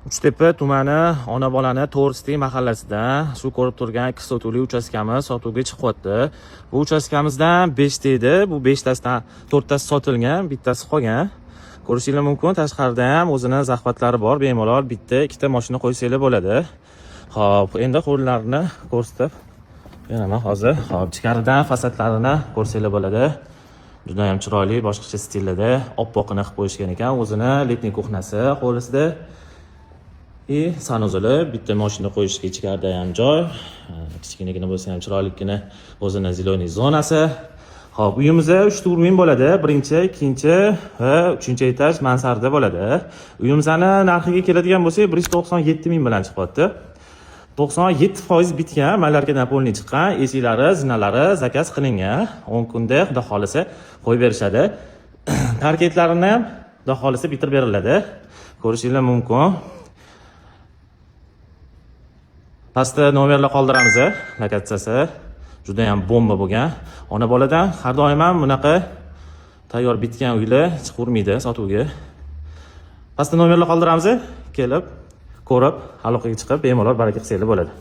Uchtepa tumani ona-bolani To'g'ristek mahallasida shu ko'rib turgan 2 sotuvli uchastkamiz sotuvga chiqyapti. Bu uchastkamizdan 5 ta edi. Bu 5 tasidan 4 tasi sotilgan, bittasi qolgan. Ko'rishingiz mumkin, tashqarida ham o'zini zahvatlari bor. Bemalol bitta, ikkita mashina qo'ysanglar bo'ladi. Xo'p, endi qo'llarni ko'rsatib beraman hozir. Xo'p, ichkaridan fasadlarini ko'rsanglar bo'ladi. Juda ham chiroyli, boshqacha stilda oppoqini qilib qo'yishgan ekan. O'zini letniy kuxnasi hovlisida. Sanuzili bitta mashina qo'yishga ichkarida ham joy. Kichkinagina bo'lsa ham chiroylikgina o'zini ziloniy zonasi. Xo'p, uyimizda 3 ta uровень bo'ladi. Birinchi, ikkinchi va 3-etaj mansarda bo'ladi. Uyimizning narxiga keladigan bo'lsak, 197 ming bilan chiqyapti. 97% bitgan, maylarga napolniy chiqqan, esiklari, zinalari zakaz qilingan. 10 kunda xudo xolisa qo'yib berishadi. Tarketlarini ham xudo xolisa bitirib beriladi. Ko'rishingiz mumkin. Pastda nomerlar qoldiramiz. Lokatsiyasi juda ham bomba bo'lgan. Ona boladan har doim ham bunaqa tayyor bitgan uylar chiqurmaydi sotuvga. Pastda nomerlar qoldiramiz. Kelib, ko'rib, aloqaga chiqib bemalol baraka qilsanglar bo'ladi.